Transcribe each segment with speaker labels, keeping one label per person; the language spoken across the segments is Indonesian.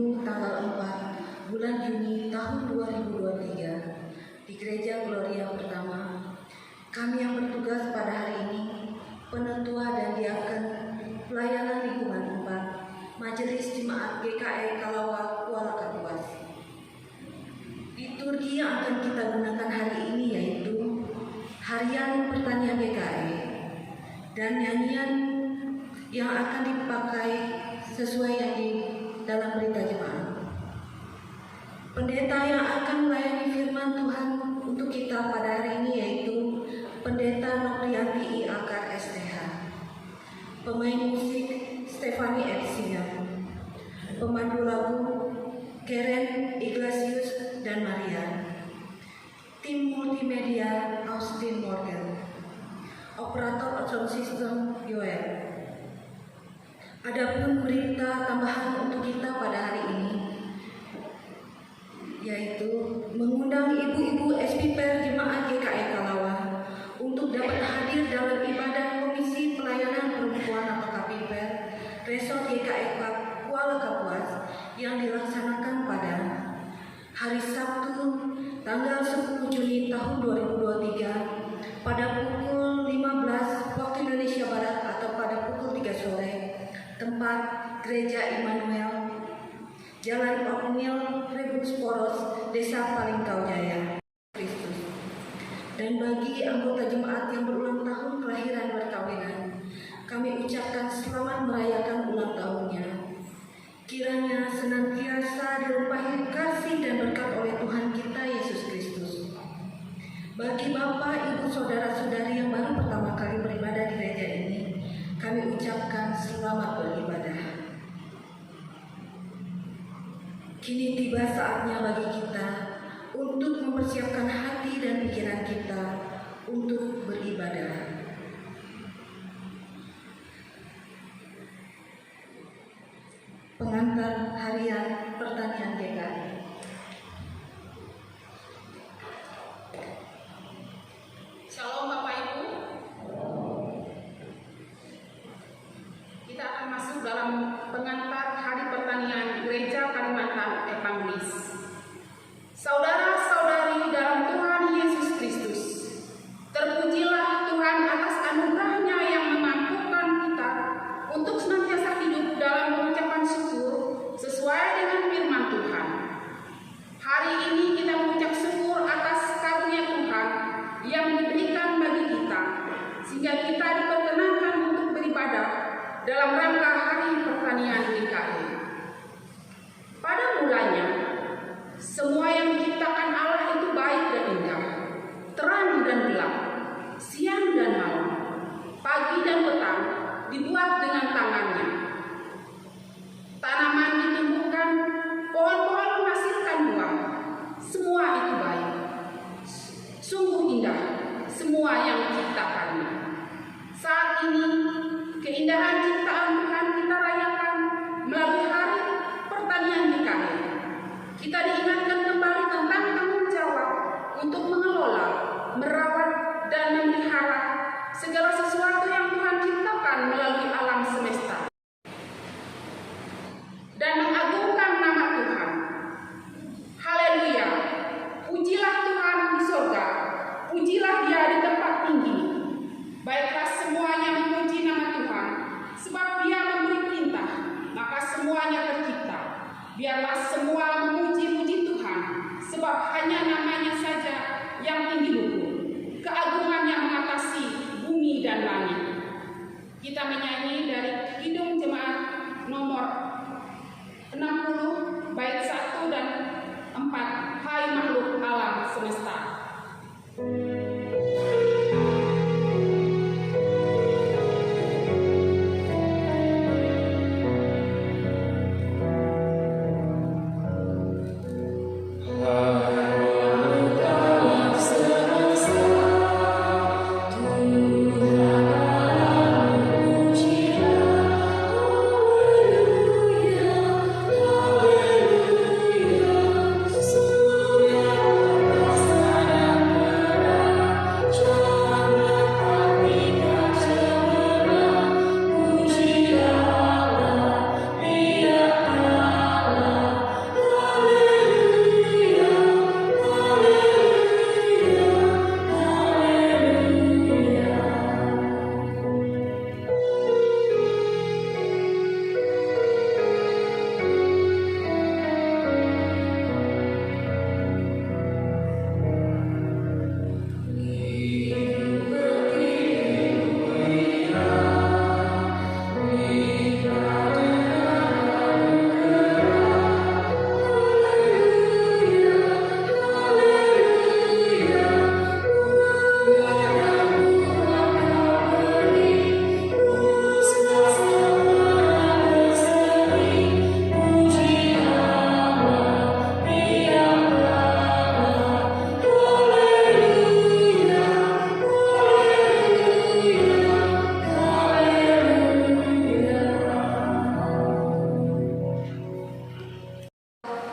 Speaker 1: Minggu tanggal 4 bulan Juni tahun 2023 di Gereja Gloria Pertama. Kami yang bertugas pada hari ini, penentua dan diaken pelayanan lingkungan 4, Majelis Jemaat GKI Kalawa Kuala Kapuas. Liturgi yang akan kita gunakan hari ini yaitu Harian Pertanian GKI dan nyanyian yang akan dipakai sesuai yang di dalam berita jemaat. Pendeta yang akan melayani firman Tuhan untuk kita pada hari ini yaitu Pendeta Noprianti I Akar STH, pemain musik Stefani Epsina, pemandu lagu Karen Iglesias dan Maria, tim multimedia Austin Morgan, operator sound system Yoel. Adapun berita tambahan untuk kita pada hari ini yaitu mengundang ibu-ibu SPPR Jemaat GKI Kalawa untuk dapat hadir dalam ibadah Komisi Pelayanan Perempuan atau KPPR Resort GKI Kuala Kapuas yang dilaksanakan pada hari Sabtu tanggal 10 Juni tahun 2023 pada pukul 15 waktu Indonesia Barat atau pada pukul 3 sore, tempat Gereja Immanuel, Jalan Ognil, Rebus Poros, Desa Palingkau Jaya, Kristus. Dan bagi anggota jemaat yang berulang tahun kelahiran perkawinan, kami ucapkan selamat merayakan ulang tahunnya. Kiranya senantiasa dilimpahi kasih dan berkat oleh Tuhan kita Yesus Kristus. Bagi Bapak, Ibu, Saudara-saudari yang baru pertama kali beribadah di gereja ini, kami ucapkan selamat beribadah. Kini tiba saatnya bagi kita untuk mempersiapkan hati dan pikiran kita untuk beribadah. Pengantar Harian Pertanian GKI.
Speaker 2: Shalom Bapak Ibu. Kita akan masuk dalam pengantar Hari Pertanian Gereja Kalimantan Evangelis. Saudara-saudari dalam Tuhan Yesus Kristus, terpujilah Tuhan atas anugerah-Nya yang memampukan kita untuk senantiasa hidup dalam pengucapan syukur sesuai dengan firman Tuhan. Hari ini kita mengucap syukur atas karunia Tuhan yang diberikan bagi kita, sehingga kita diperkenankan untuk beribadah dalam rangka Hari Pertanian GKI. Pada mulanya, semua yang diciptakan Allah itu baik dan indah, terang dan gelap, siang dan malam, pagi dan petang, dibuat dengan tangannya. Tanaman ditumbuhkan, pohon-pohon menghasilkan buah, semua itu baik. Sungguh indah semua yang diciptakannya. Saat ini, keindahan ciptaan Tuhan kita rayakan melalui Hari Pertanian GKI. Kita diingatkan kembali tentang tanggung jawab untuk mengelola, merawat, dan memelihara segala sesuatu yang Tuhan ciptakan melalui alam semesta, dan mengagungkan nama Tuhan. Haleluya! Pujilah Tuhan di sorga, pujilah Dia di tempat tinggi. Baiklah semuanya memuji nama Tuhan, sebab Dia memberi perintah, maka semuanya tercipta. Biarlah semua memuji-muji Tuhan, sebab hanya namanya saja yang tinggi luhur, keagungannya mengatasi bumi dan langit. Kita menyanyi dari Kidung Jemaat nomor 60 bait 1 dan 4, Hai makhluk alam semesta.
Speaker 3: Hallelujah.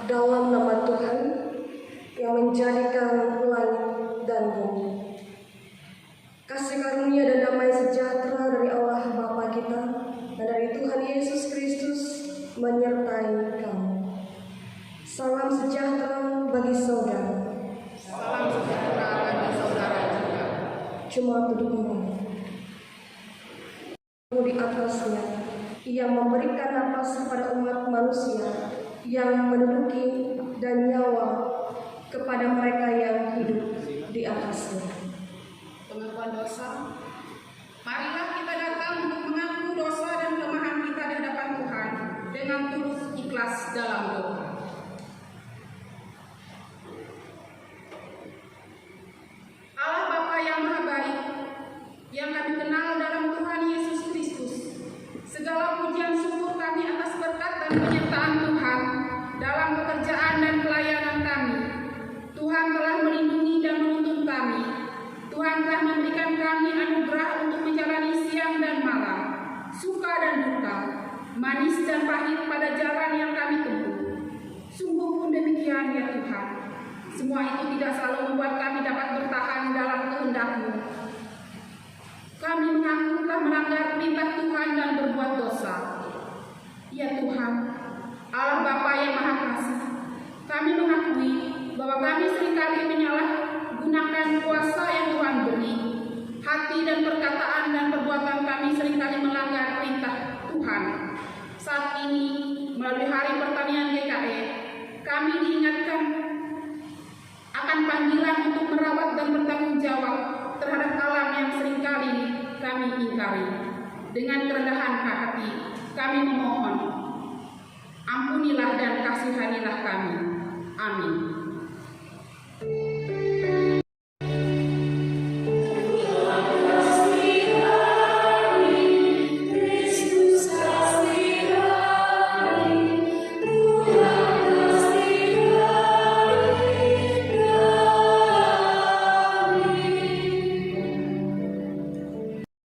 Speaker 3: dalam nama Tuhan yang menjadikan langit dan bumi. Kasih karunia dan damai sejahtera dari Allah Bapa kita dan dari Tuhan Yesus Kristus menyertai kamu. Salam sejahtera bagi saudara.
Speaker 2: Salam sejahtera bagi saudara juga.
Speaker 3: Cuma duduk memang. Di atasnya, ia memberikan napas pada umat manusia yang menduduki dan nyawa kepada mereka yang hidup di atasnya.
Speaker 2: Pengakuan dosa. Marilah kita datang untuk mengaku dosa dan kelemahan kita di hadapan Tuhan dengan tulus ikhlas dalam doa. Allah Bapa yang Maha Baik, yang kami kenal dalam Tuhan Yesus Kristus, segala pujian syukur kami atas berkat dan penyertaan Tuhan dalam pekerjaan dan pelayanan kami. Tuhan telah melindungi dan menuntun kami. Tuhan telah memberikan kami anugerah untuk menjalani siang dan malam, suka dan duka, manis dan pahit pada jalan yang kami tempuh. Sungguh pun demikian ya Tuhan. Semua itu tidak selalu membuat kami dapat bertahan dalam kehendak-Mu. Kami mengaku telah melanggar perintah Tuhan dan berbuat dosa. Ya Tuhan, Allah Bapa yang Maha Kasih, kami mengakui bahwa kami seringkali menyalahgunakan kuasa yang Tuhan beri. Hati dan perkataan dan perbuatan kami seringkali melanggar perintah Tuhan. Saat ini, melalui hari pertanian GKE, kami diingatkan akan panggilan untuk merawat dan bertanggung jawab terhadap alam yang seringkali kami ingkari. Dengan kerendahan hati, kami memohon, ampunilah dan kasihanilah kami. Amin.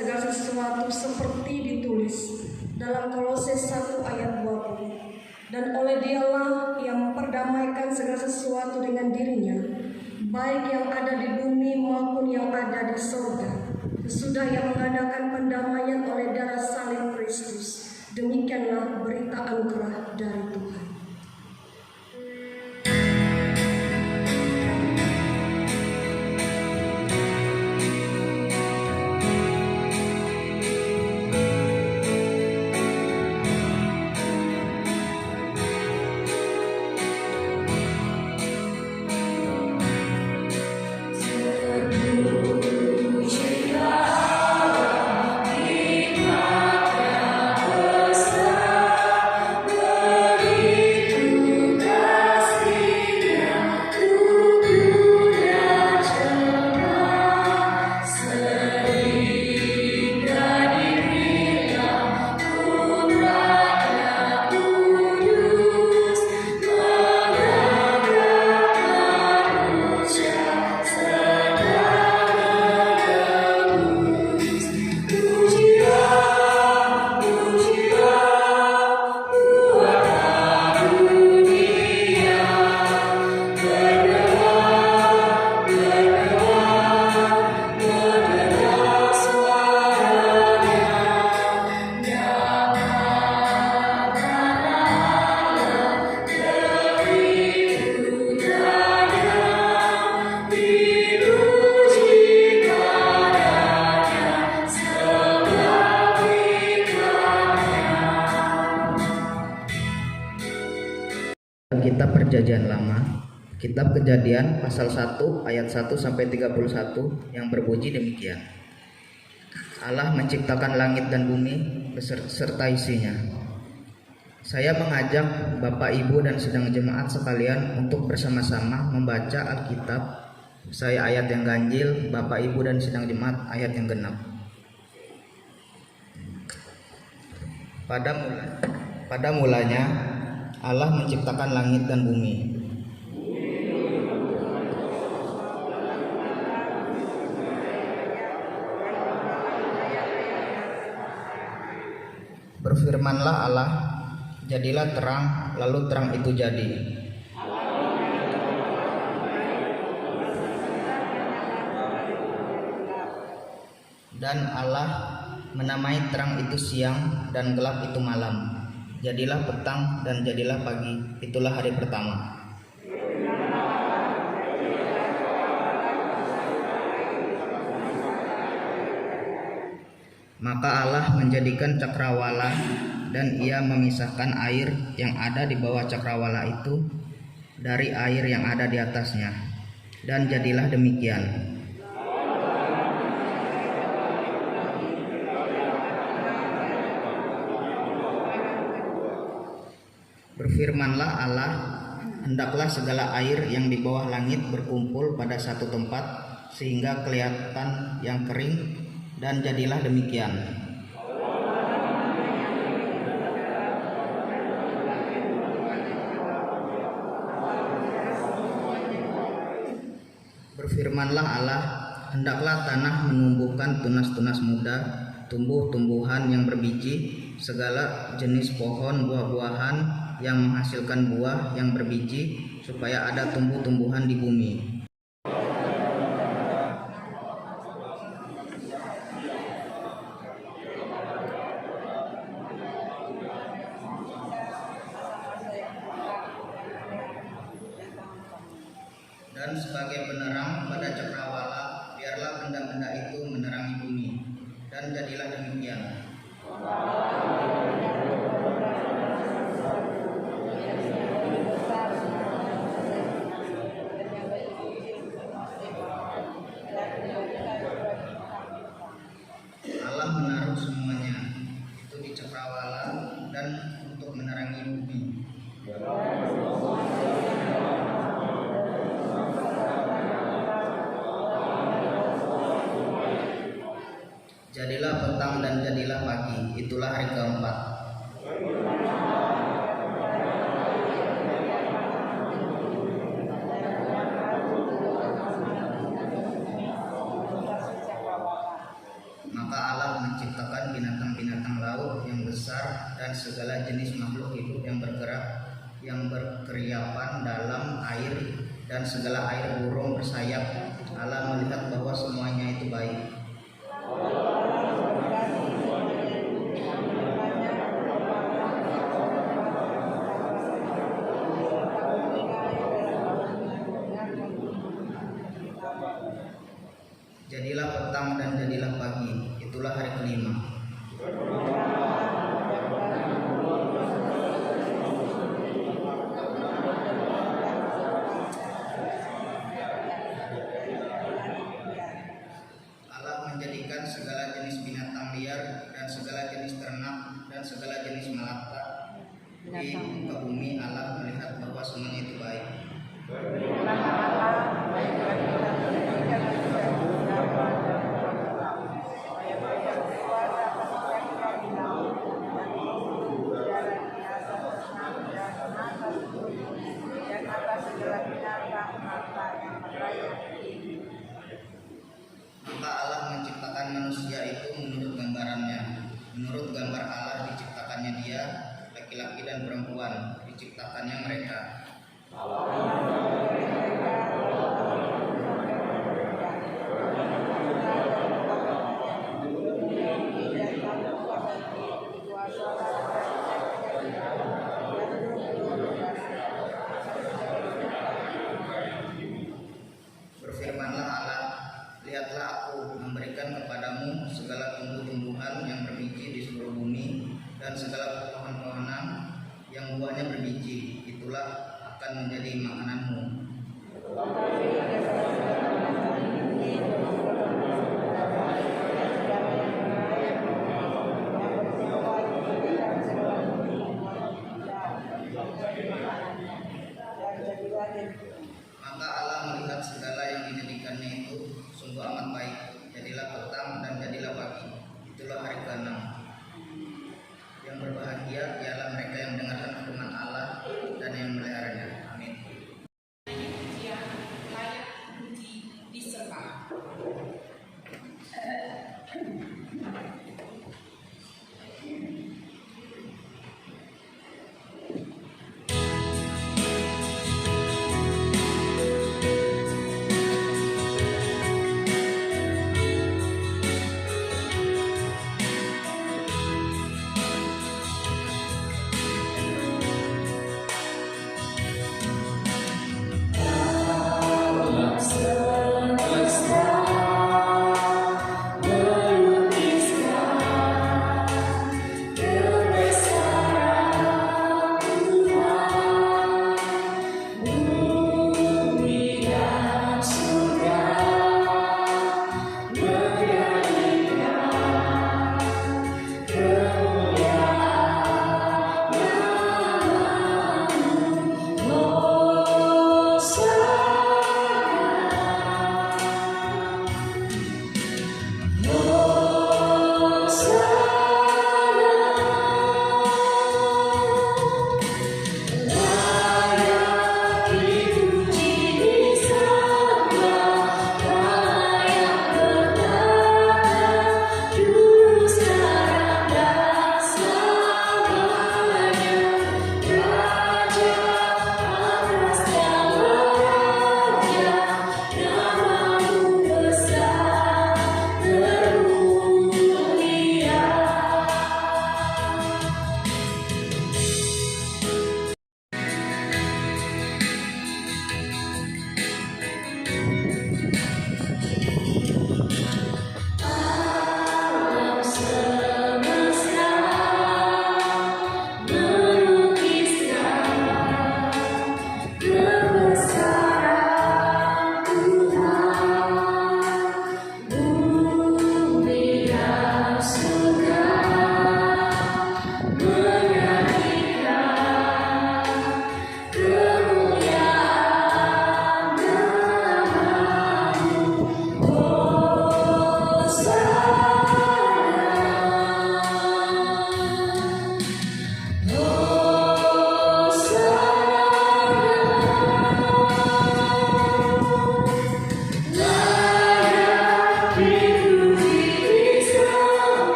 Speaker 3: Segala sesuatu seperti ditulis dalam Kolose 1 ayat 20. Dan oleh Dialah yang memperdamaikan segala sesuatu dengan dirinya, baik yang ada di bumi maupun yang ada di surga, sesudah yang mengadakan pendamaian oleh darah salib Kristus. Demikianlah berita anugerah dari Tuhan.
Speaker 4: Kitab Perjanjian Lama, Kitab Kejadian pasal 1 ayat 1 sampai 31 yang berbunyi demikian. Allah menciptakan langit dan bumi beserta isinya. Saya mengajak Bapak Ibu dan sidang jemaat sekalian untuk bersama-sama membaca Alkitab. Saya ayat yang ganjil, Bapak Ibu dan sidang jemaat ayat yang genap. Pada mulanya Allah menciptakan langit dan bumi. Berfirmanlah Allah, jadilah terang, lalu terang itu jadi. Dan Allah menamai terang itu siang dan gelap itu malam. Jadilah petang dan jadilah pagi, itulah hari pertama. Maka Allah menjadikan cakrawala dan ia memisahkan air yang ada di bawah cakrawala itu dari air yang ada di atasnya. Dan jadilah demikian. Berfirmanlah Allah, hendaklah segala air yang di bawah langit berkumpul pada satu tempat sehingga kelihatan yang kering, dan jadilah demikian. Berfirmanlah Allah, hendaklah tanah menumbuhkan tunas-tunas muda, tumbuh-tumbuhan yang berbiji, segala jenis pohon buah-buahan yang menghasilkan buah yang berbiji, supaya ada tumbuh-tumbuhan di bumi. Dan sebagai penerang pada cakrawala, biarlah benda-benda itu menerangi bumi. Dan jadilah demikian. Allah menaruh semuanya itu di cakrawala dan untuk menerangi bumi. Jadilah petang dan jadilah pagi, itulah hari keempat. Maka Allah menciptakan binatang-binatang laut yang besar dan segala jenis makhluk hidup yang bergerak, yang berkeriapan dalam air, dan segala air burung bersayap. Allah melihat bahwa semuanya itu baik. Jadilah petang dan jadilah pagi, itulah hari kelima. Allah menjadikan segala jenis binatang liar dan segala jenis ternak dan segala jenis melata di muka bumi. Allah melihat bahwa semuanya itu baik. Maka Allah menciptakan manusia itu menurut gambarannya. Menurut gambar Allah diciptakannya dia, laki-laki dan perempuan diciptakannya mereka. Berfirmanlah Allah, lihatlah aku memberikan kepadamu segala tumbuh-tumbuhan yang berbiji di seluruh bumi dan segala pohon-pohonan yang buahnya berbiji, itulah akan menjadi makananmu. Maka Allah melihat segala yang dijadikannya itu sungguh amat baik. Jadilah petang dan jadilah pagi, itulah hari ke-6. Yang berbahagia ialah mereka yang mendengarkan firman Allah dan yang memeliharanya. Amin.
Speaker 2: Yang layak puji disembah.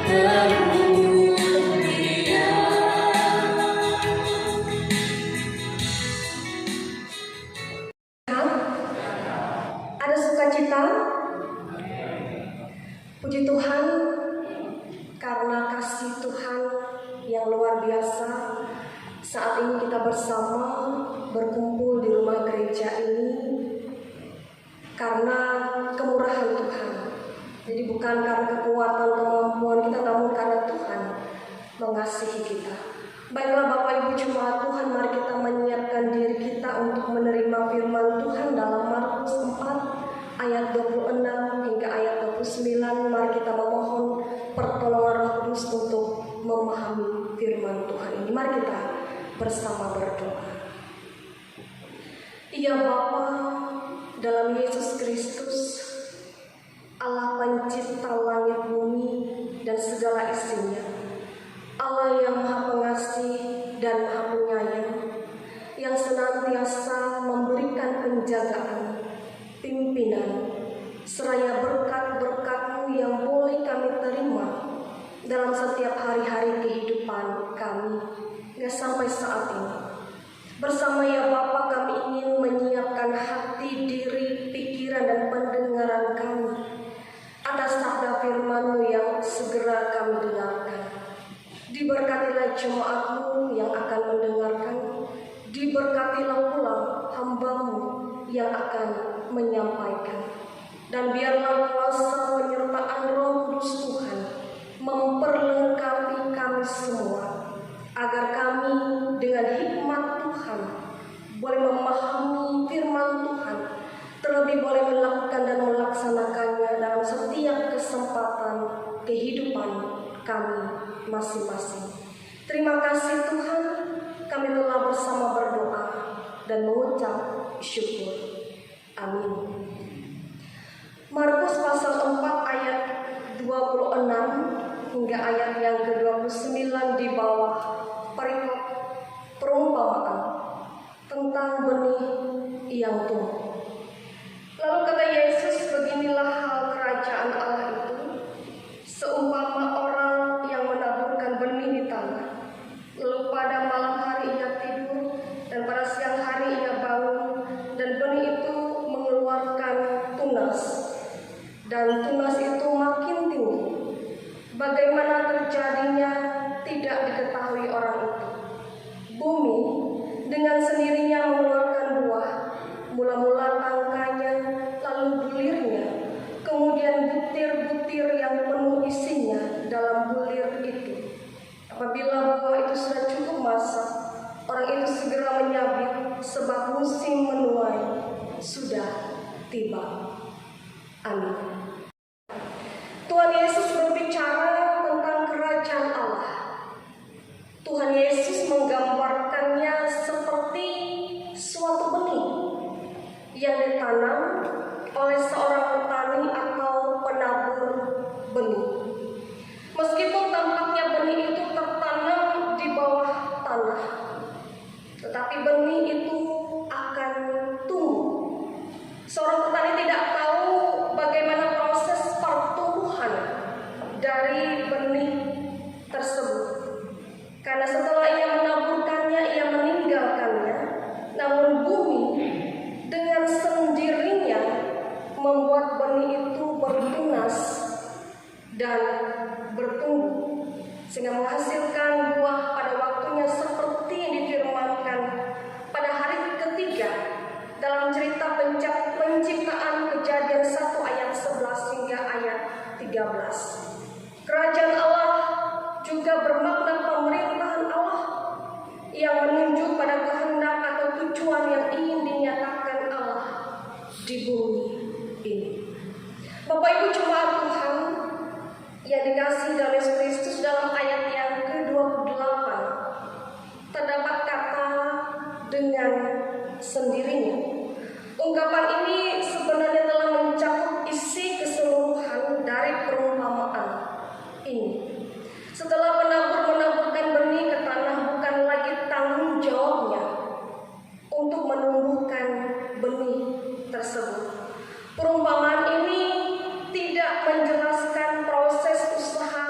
Speaker 3: Ada sukacita? Puji Tuhan, karena kasih Tuhan yang luar biasa, saat ini kita bersama berkumpul di rumah gereja ini karena kemurahan Tuhan. Jadi bukan karena kekuatan kemampuan kita, namun karena Tuhan mengasihi kita. Baiklah Bapak Ibu Jemaat Tuhan, mari kita menyiapkan diri kita untuk menerima firman Tuhan dalam Markus 4 ayat 26 hingga ayat 29. Mari kita memohon pertolongan Roh Kudus untuk memahami firman Tuhan ini. Mari kita bersama berdoa. Ya Bapa, dalam Yesus Kristus, Allah pencipta langit bumi dan segala isinya, Allah yang Maha Pengasih dan Maha Penyayang, yang senantiasa memberikan penjagaan, pimpinan, seraya berkat-berkat-Mu yang boleh kami terima dalam setiap hari-hari kehidupan kami hingga sampai saat ini. Bersama ya Bapa, kami ingin menyiapkan hati, diri, pikiran, dan pendengaran kami atas sabda firman-Mu yang segera kami dengarkan. Diberkatilah jemaat-Mu yang akan mendengarkan, diberkatilah pula hamba-Mu yang akan menyampaikan. Dan biarlah kuasa penyertaan Roh Kudus Tuhan memperlengkapi kami semua, agar kami dengan hikmat Tuhan boleh memahami firman Tuhan, terlebih boleh melakukan dan melaksanakannya dalam setiap kesempatan kehidupan kami masing-masing. Terima kasih Tuhan, kami telah bersama berdoa dan mengucap syukur. Amin. Markus pasal 4 ayat 26 hingga ayat yang ke-29 di bawah perikop perumpamaan tentang benih yang tumbuh. Lalu kata Yesus, beginilah hal kerajaan Allah itu, seumpama orang yang menaburkan benih di tanah, lalu pada malam hari ia tidur, dan pada siang hari ia bangun, dan benih itu mengeluarkan tunas, dan tunas itu makin tinggi. Bagaimana terjadinya tidak diketahui orang itu. Bumi dengan sendirinya mengeluarkan buah, mula-mula tangkanya, lalu bulirnya, kemudian butir-butir yang penuh isinya dalam bulir itu. Apabila buah itu sudah cukup masak, orang itu segera menyabit, sebab musim menuai sudah tiba. Amin. Tuhan Yesus berbicara tentang kerajaan Allah. Tuhan Yesus menggambarkannya seperti suatu benih yang ditanam oleh seorang petani atau penabur benih. Meskipun tampaknya benih itu tertanam di bawah tanah, tetapi benih itu akan tumbuh. Seorang petani tidak tahu bagaimana proses pertumbuhan dari benih tersebut, karena setelah ia menaburkannya, ia meninggalkannya. Namun bumi dengan sendirinya membuat benih itu bertunas dan bertumbuh, sehingga menghasilkan buah pada waktunya seperti yang difirmankan pada hari ketiga dalam cerita penciptaan Kejadian 1 ayat 11 hingga ayat 13. Kerajaan Allah juga bermakna pemerintahan Allah yang menunjuk pada kehendak atau tujuan yang ingin dinyatakan Allah di bumi ini. Bapak Ibu Jemaat Tuhan yang dikasihi dalam Yesus Kristus, dalam ayat yang ke-28 terdapat kata dengan sendirinya. Ungkapan ini sebenarnya telah mencakup isi keseluruhan dari perumpamaan ini. Setelah penabur menaburkan benih ke tanah, bukan lagi tanggung jawabnya untuk menumbuhkan benih tersebut. Perumpamaan ini tidak menjelaskan proses usaha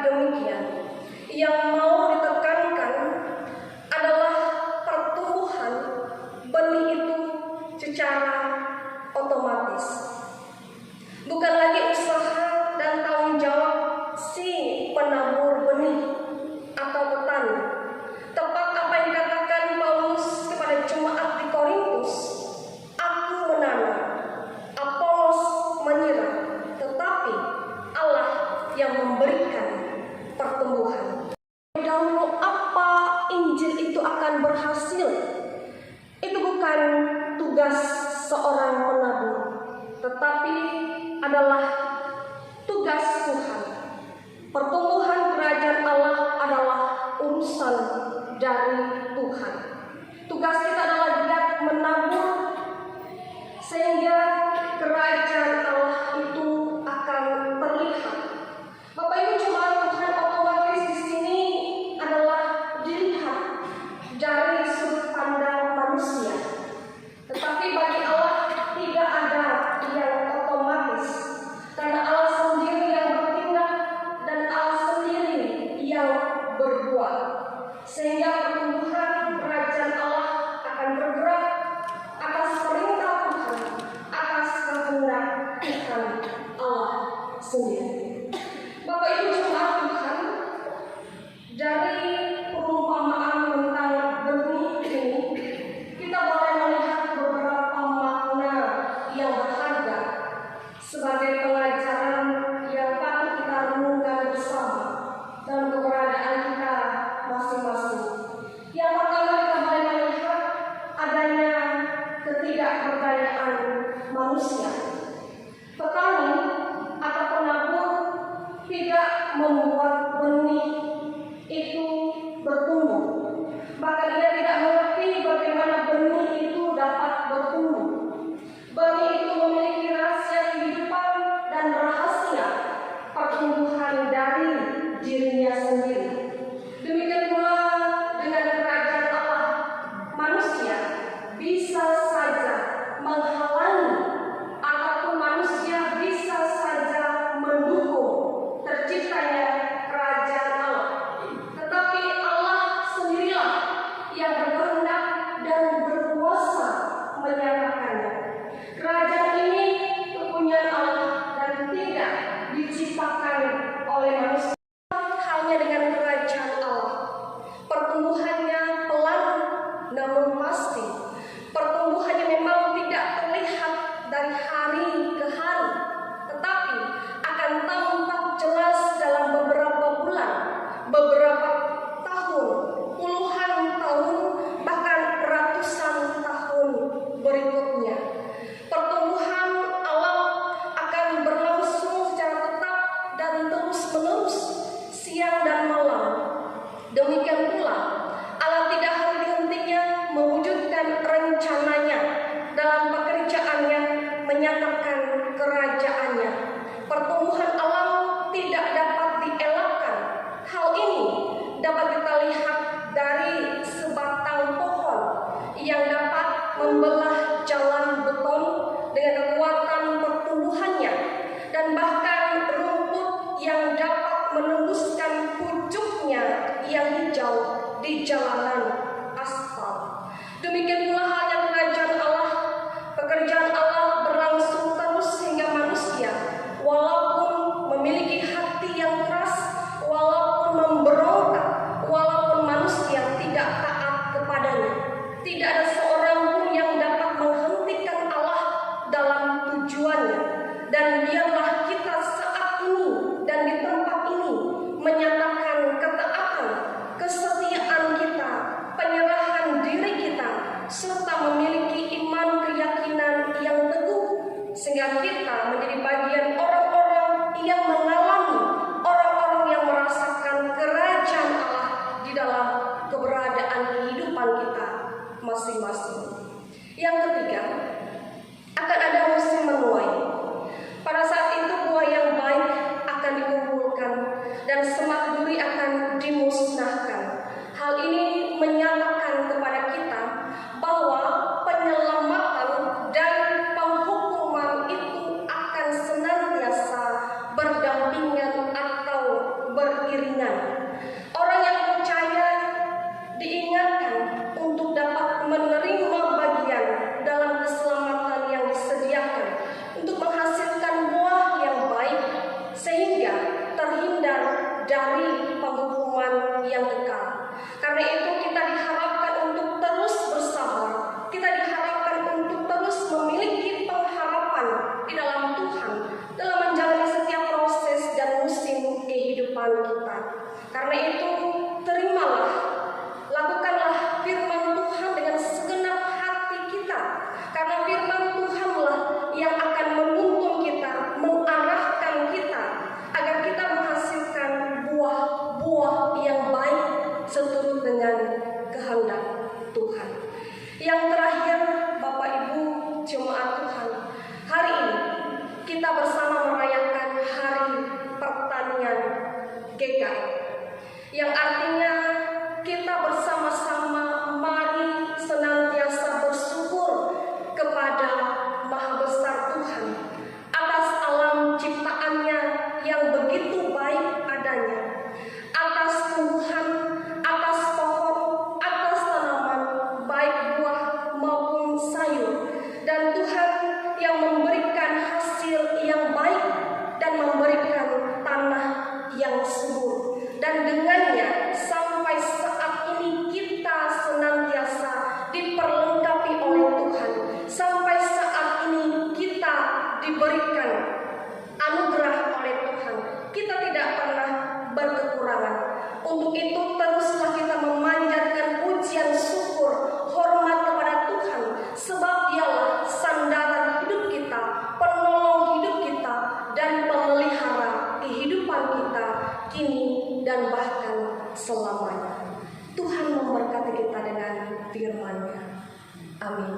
Speaker 3: demikian. Yang mau ditekankan adalah pertumbuhan benih itu secara otomatis. Bukan lagi usaha dan tanggung jawab si penabur benih atau petani. Tepat apa yang dikatakan Paulus kepada jemaat di Korintus, aku menanam, Apolos menyiram, tetapi Allah yang memberikan pertumbuhan. Dahulu apa Injil itu akan berhasil? Itu bukan tugas seorang penabur, tetapi adalah tugas Tuhan. Pertumbuhan kerajaan Allah adalah urusan dari Tuhan. Tugas kita adalah giat menabur sehingga kerajaan Allah itu akan terlihat. Bapak Ibu jemaat Tuhan, otomatis di sini adalah dilihat dari sudut pandang manusia. Tetapi bagi Allah tidak ada yang otomatis, karena Allah sendiri yang bertindak dan Allah sendiri yang berbuat. Sehingga pertumbuhan kerajaan Allah akan bergerak atas perintah Tuhan, atas kehendak Tuhan Allah sendiri. Bapak Ibu jemaat Tuhan, dari perumpamaan tentang benih ini, kita boleh melihat beberapa makna yang berharga sebagai pelajaran yang patut kita renungkan bersama dalam keberadaan kita masing-masing. Yang pertama, kita boleh melihat adanya ketidakberdayaan manusia. Petani atau penabur tidak membuat benih itu bertumbuh. Bahkan ia tidak mengerti bagaimana benih itu dapat bertumbuh. Benih itu memiliki rahasia kehidupan dan rahasia pertumbuhan dari dirinya sendiri. Demikian pula dengan kerajaan Allah, manusia bisa saja menghalangi ataupun manusia bisa saja mendukung terciptanya kerajaan Allah. Tetapi Allah sendirilah yang berkehendak dan berkuasa menyatakannya. Kerajaan ini kepunyaan Allah dan tidak diciptakan oleh manusia. Halnya dengan kerajaan Allah, pertumbuhannya pelan namun pasti. Pertumbuhannya memang tidak terlihat dari hari ke hari, tetapi akan tampak jelas dalam beberapa bulan, beberapa tahun, puluhan tahun, bahkan ratusan tahun berikutnya. Pertumbuhan Allah akan berlangsung secara tetap dan terus-menerus, siang dan malam. Demikian pula Allah tidak henti-hentinya mewujudkan rencananya dalam pekerjaannya, menyatakan kerajaannya. Pertumbuhan alam tidak dapat dielakkan. Hal ini dapat kita lihat dari sebatang pohon yang dapat membelah jalan beton dengan kekuatan pertumbuhannya, dan bahkan rumput yang dapat menembuskan pucuknya yang hijau di jalanan aspal. Demikian pula halnya kerajaan Allah. Pekerjaan Allah berlangsung terus sehingga manusia, walaupun memiliki hati yang keras, walaupun memberontak, walaupun manusia tidak taat kepadanya, tidak ada seorang pun yang dapat menghentikan Allah dalam tujuannya. Dan biarlah kita saat ini dan di tempat ini menyatakan ketaatan, kesetiaan kita, dari penghukuman yang kekal. Karena itu kita diharapkan untuk terus bersabar. Kita diharapkan untuk terus memiliki pengharapan di dalam Tuhan dalam menjalani setiap proses dan musim kehidupan kita. Karena itu terimalah, lakukanlah firman Tuhan dengan segenap hati kita. Karena firman Tuhanlah yang akan menuntun kita, mengarahkan kita agar kita menghasilkan buah-buah yang baik seturut dengan kehendak Tuhan. Yang terakhir, Bapak Ibu jemaat Tuhan, hari ini kita bersama merayakan Hari Pertanian GKI, yang artinya kita bersama-sama mari senantiasa bersyukur kepada Maha Besar Tuhan atas alam ciptaannya yang begitu baik adanya, atas tumbuhan, atas pohon, atas tanaman, baik buah maupun sayur, dan Tuhan yang memberikan hasil yang baik dan memberikan tanah yang subur, dan dengannya sampai saat ini kita senantiasa diperlengkapi oleh Tuhan. Sampai saat ini kita diberikan anugerah oleh Tuhan. Kita tidak pernah berkekurangan. Untuk itu teruslah kita memanjatkan pujian syukur, hormat kepada Tuhan, sebab Dialah sandaran hidup kita, penolong hidup kita, dan pemelihara kehidupan kita kini dan bahkan selamanya. Tuhan memberkati kita dengan firman-Nya. Amin.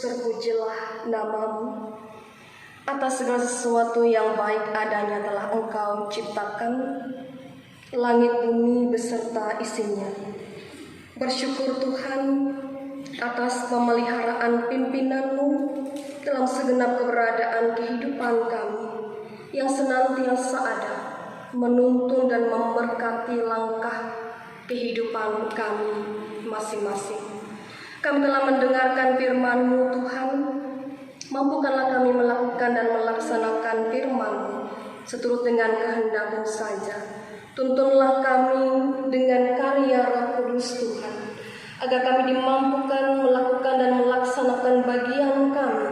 Speaker 3: terpujilah namamu. Atas segala sesuatu yang baik adanya telah Engkau ciptakan, langit bumi beserta isinya. Bersyukur Tuhan atas pemeliharaan pimpinanmu dalam segenap keberadaan kehidupan kami, yang senantiasa ada, menuntun dan memberkati langkah kehidupan kami masing-masing. Kami telah mendengarkan firman-Mu Tuhan. Mampukanlah kami melakukan dan melaksanakan firman-Mu seturut dengan kehendak-Mu saja. Tuntunlah kami dengan karya Roh Kudus Tuhan, agar kami dimampukan melakukan dan melaksanakan bagian kami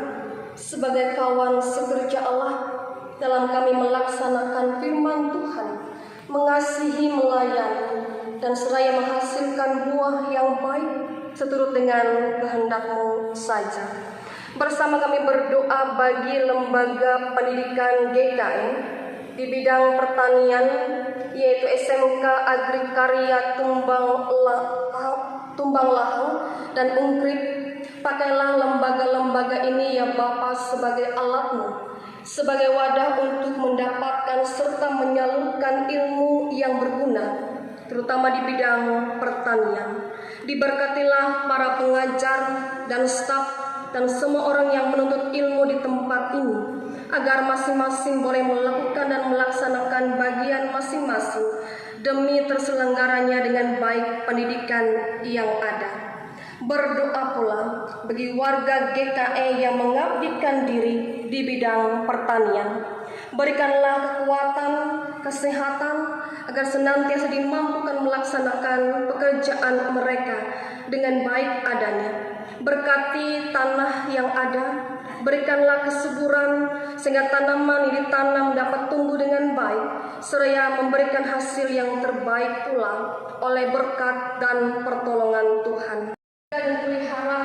Speaker 3: sebagai kawan sekerja Allah dalam kami melaksanakan firman Tuhan, mengasihi, melayani, dan seraya menghasilkan buah yang baik seturut dengan kehendak-Mu saja. Bersama kami berdoa bagi lembaga pendidikan GKI di bidang pertanian, yaitu SMK Agrikarya Tumbang Lahang dan Ungkrip. Pakailah lembaga-lembaga ini ya Bapa sebagai alat-Mu, sebagai wadah untuk mendapatkan serta menyalurkan ilmu yang berguna, terutama di bidang pertanian. Diberkatilah para pengajar dan staf dan semua orang yang menuntut ilmu di tempat ini, agar masing-masing boleh melakukan dan melaksanakan bagian masing-masing demi terselenggaranya dengan baik pendidikan yang ada. Berdoa pula bagi warga GKE yang mengabdikan diri di bidang pertanian. Berikanlah kekuatan, kesehatan, agar senantiasa dimampukan melaksanakan pekerjaan mereka dengan baik adanya. Berkati tanah yang ada, berikanlah kesuburan sehingga tanaman yang ditanam dapat tumbuh dengan baik, seraya memberikan hasil yang terbaik pula oleh berkat dan pertolongan Tuhan. Dan pelihara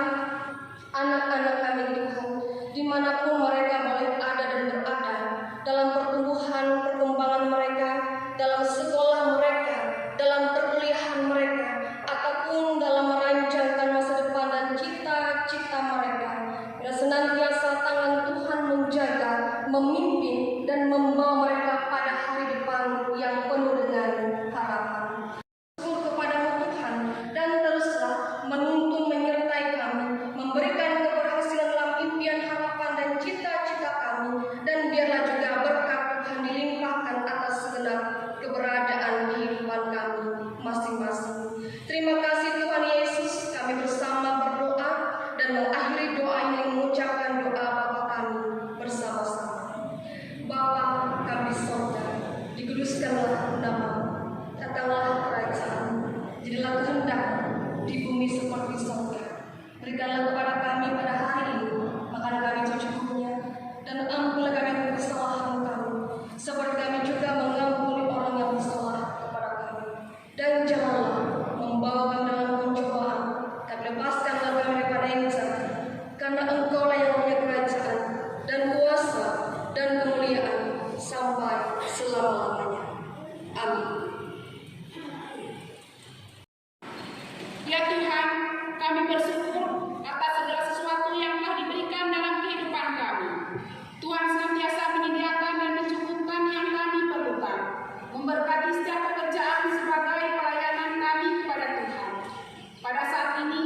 Speaker 3: anak-anak kami Tuhan, dimanapun mereka boleh ada dan berada, dalam pertumbuhan perkembangan mereka, dalam sekolah mereka, dalam perkuliahan mereka, ataupun dalam merancangkan masa depan dan cita-cita mereka. Dan senantiasa tangan Tuhan menjaga, memimpin, dan membawa mereka pada hari depan yang penuh dengan harapan. Syukur kepadamu Tuhan, dan teruslah menuntun menyertai kami, memberikan keberhasilan dalam impian, harapan, dan cita-cita kami, dan biarlah juga berkat Tuhan dilimpahkan atas segenap keberadaan kehidupan kami masing-masing. Terima kasih Tuhan Yesus, kami bersama berdoa dan mengakhiri doa ini mengucapkan doa Bapa kami bersama-sama. Bapa kami di sorga, dikuduskanlah nama-Mu, datanglah kerajaan-Mu, jadilah kehendak di bumi seperti sorga. Berikanlah kepada kami pada hari ini makanan kami secukupnya, dan ampunilah kami kesalahan kami, seperti kami juga mengampuni orang yang bersalah kepada kami. Dan janganlah membawa kami dalam pencobaan, tapi lepaskanlah kami daripada yang jahat, karena Engkau-lah yang punya kerajaan dan kuasa dan kemuliaan sampai selama-lamanya. Amin.
Speaker 2: Ya Tuhan, kami bersyukur atas segala sesuatu yang telah diberikan dalam kehidupan kami. Tuhan senantiasa menyediakan dan mencukupkan yang kami perlukan, memberkati setiap pekerjaan sebagai pelayanan kami kepada Tuhan. Pada saat ini,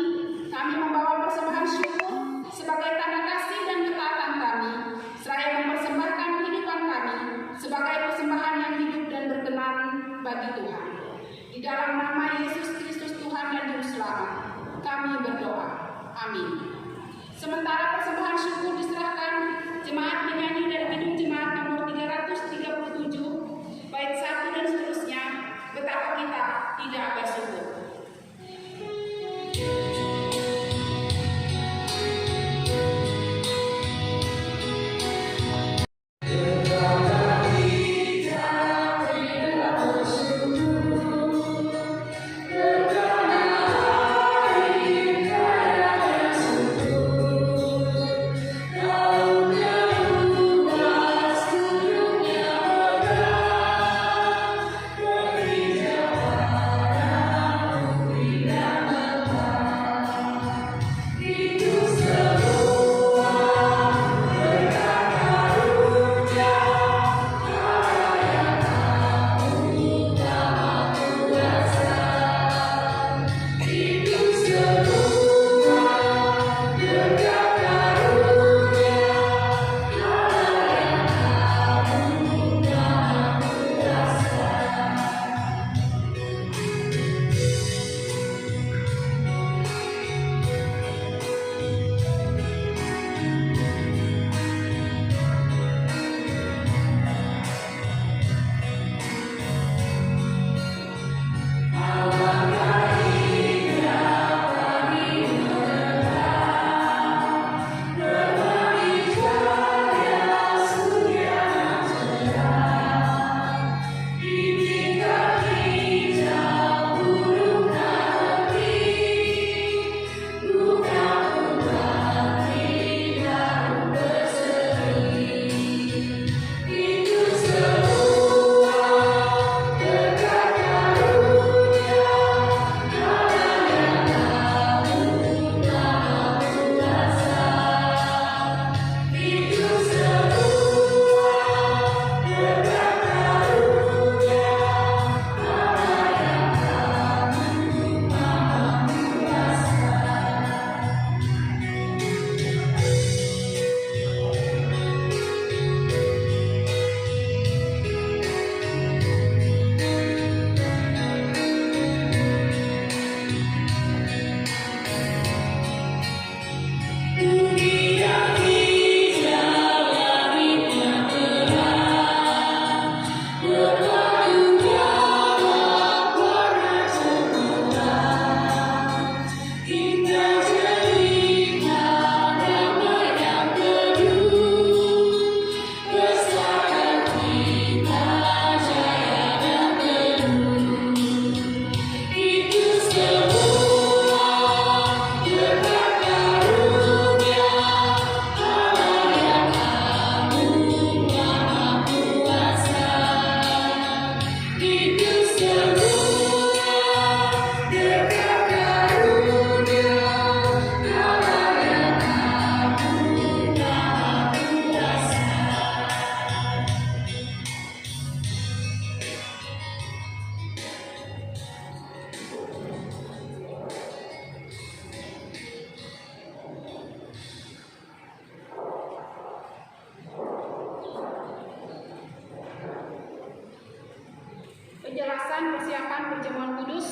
Speaker 2: kami membawa persembahan syukur sebagai tanda kasih dan ketaatan kami, seraya mempersembahkan kehidupan kami sebagai persembahan yang hidup dan berkenan bagi Tuhan. Di dalam nama Yesus Kristus Tuhan dan Juru Selamat, kami berdoa. Amin. Sementara persembahan syukur diserahkan, jemaat menyanyi dari gedung jemaat nomor 337, bait 1 dan seterusnya, betapa kita tidak bersyukur.
Speaker 5: Kau
Speaker 2: pembahasan persiapan perjamuan kudus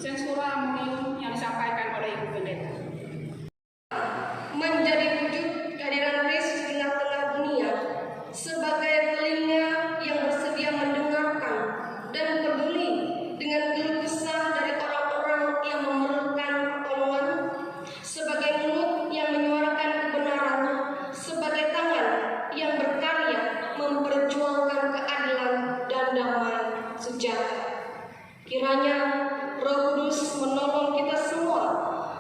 Speaker 2: sensura memorium yang disampaikan oleh Ibu Pendeta.
Speaker 3: Menjadi wujud kehadiran Kristus di tengah-tengah dunia sebagai telinga yang bersedia mendengarkan dan peduli dengan keluh kesah dari orang-orang yang memerlukan pertolongan, sebagai mulut yang menyuarakan kebenaran, sebagai tangan yang berkarya memperjuangkan keadilan dan damai sejahtera. Kiranya Roh Kudus menolong kita semua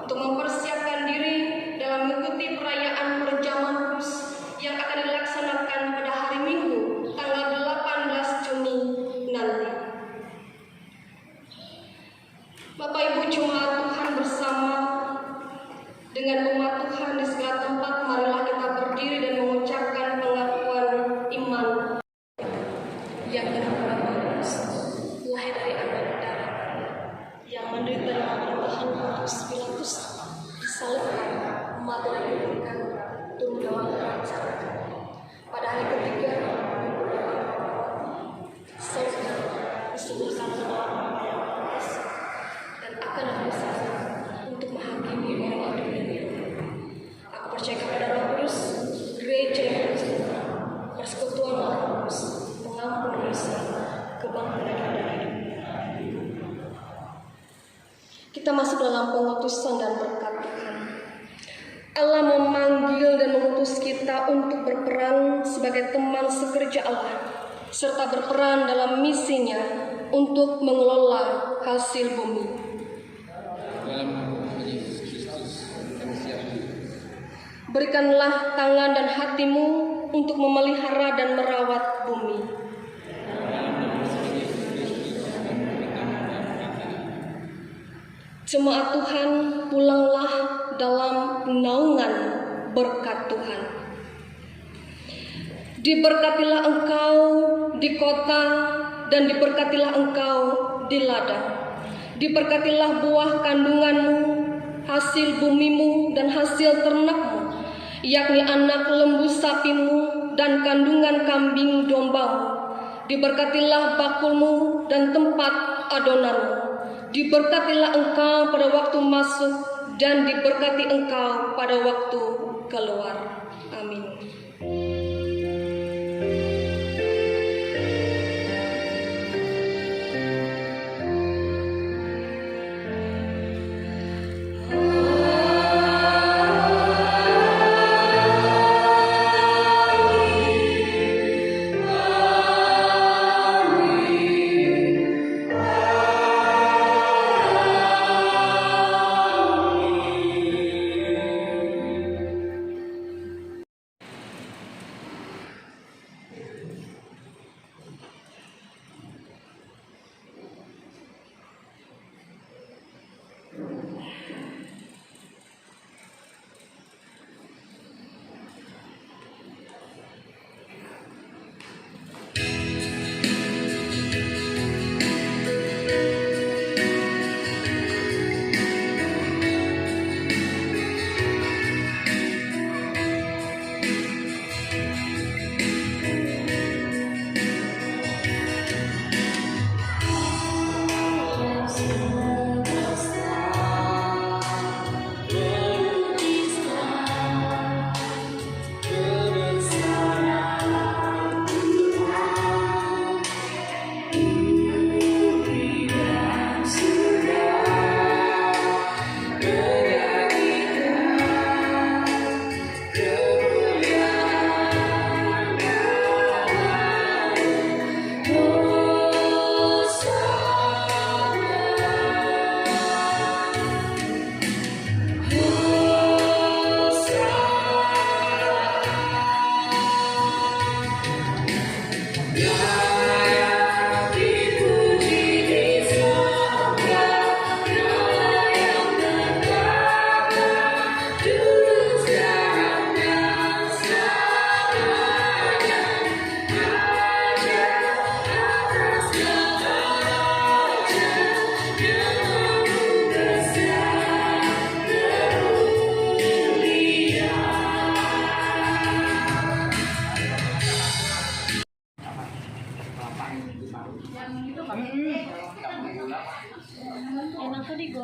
Speaker 3: untuk mempersiapkan diri dalam mengikuti perayaan perjamuan kudus yang akan dilaksanakan pada hari Minggu tanggal 18 Juni nanti. Bapak Ibu Jemaat Tuhan bersama dengan umat Tuhan di segala tempat, marilah kita berdiri dan mengucapkan pengakuan iman yang benar-benar lahir dari anak darah yang menderita di hadapan Tuhan Pontius Pilatus, disalibkan, mati dan dikuburkan, turun dalam kerajaan. Pada hari ketiga, salibkan, disuburkan ke dalam yang panas dan akan berusaha untuk menghakimi orang dunia. Aku percaya kepada Roh Kudus, gereja yang bersatu, persekutuan Roh Kudus, pengampun dosa, kebangkitan dan hidup. Kita masuk dalam pengutusan dan berkat Tuhan. Allah memanggil dan mengutus kita untuk berperan sebagai teman sekerja Allah, serta berperan dalam misinya untuk mengelola hasil bumi. Berikanlah tangan dan hatimu untuk memelihara dan merawat bumi. Jemaat Tuhan, pulanglah dalam naungan berkat Tuhan. Diberkatilah engkau di kota dan diberkatilah engkau di ladang. Diberkatilah buah kandunganmu, hasil bumimu dan hasil ternakmu, yakni anak lembu sapimu dan kandungan kambing dombamu. Diberkatilah bakulmu dan tempat adonanmu. Diberkatilah engkau pada waktu masuk dan diberkati engkau pada waktu keluar. Amin.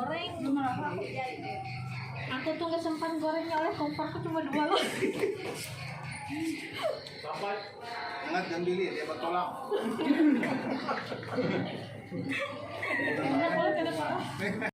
Speaker 5: goreng. Aku tuh nggak sempat gorengnya oleh komporku cuma 2 loh.
Speaker 6: Ingat jangan dilihat dia bertolak.
Speaker 5: Enak banget ada parah.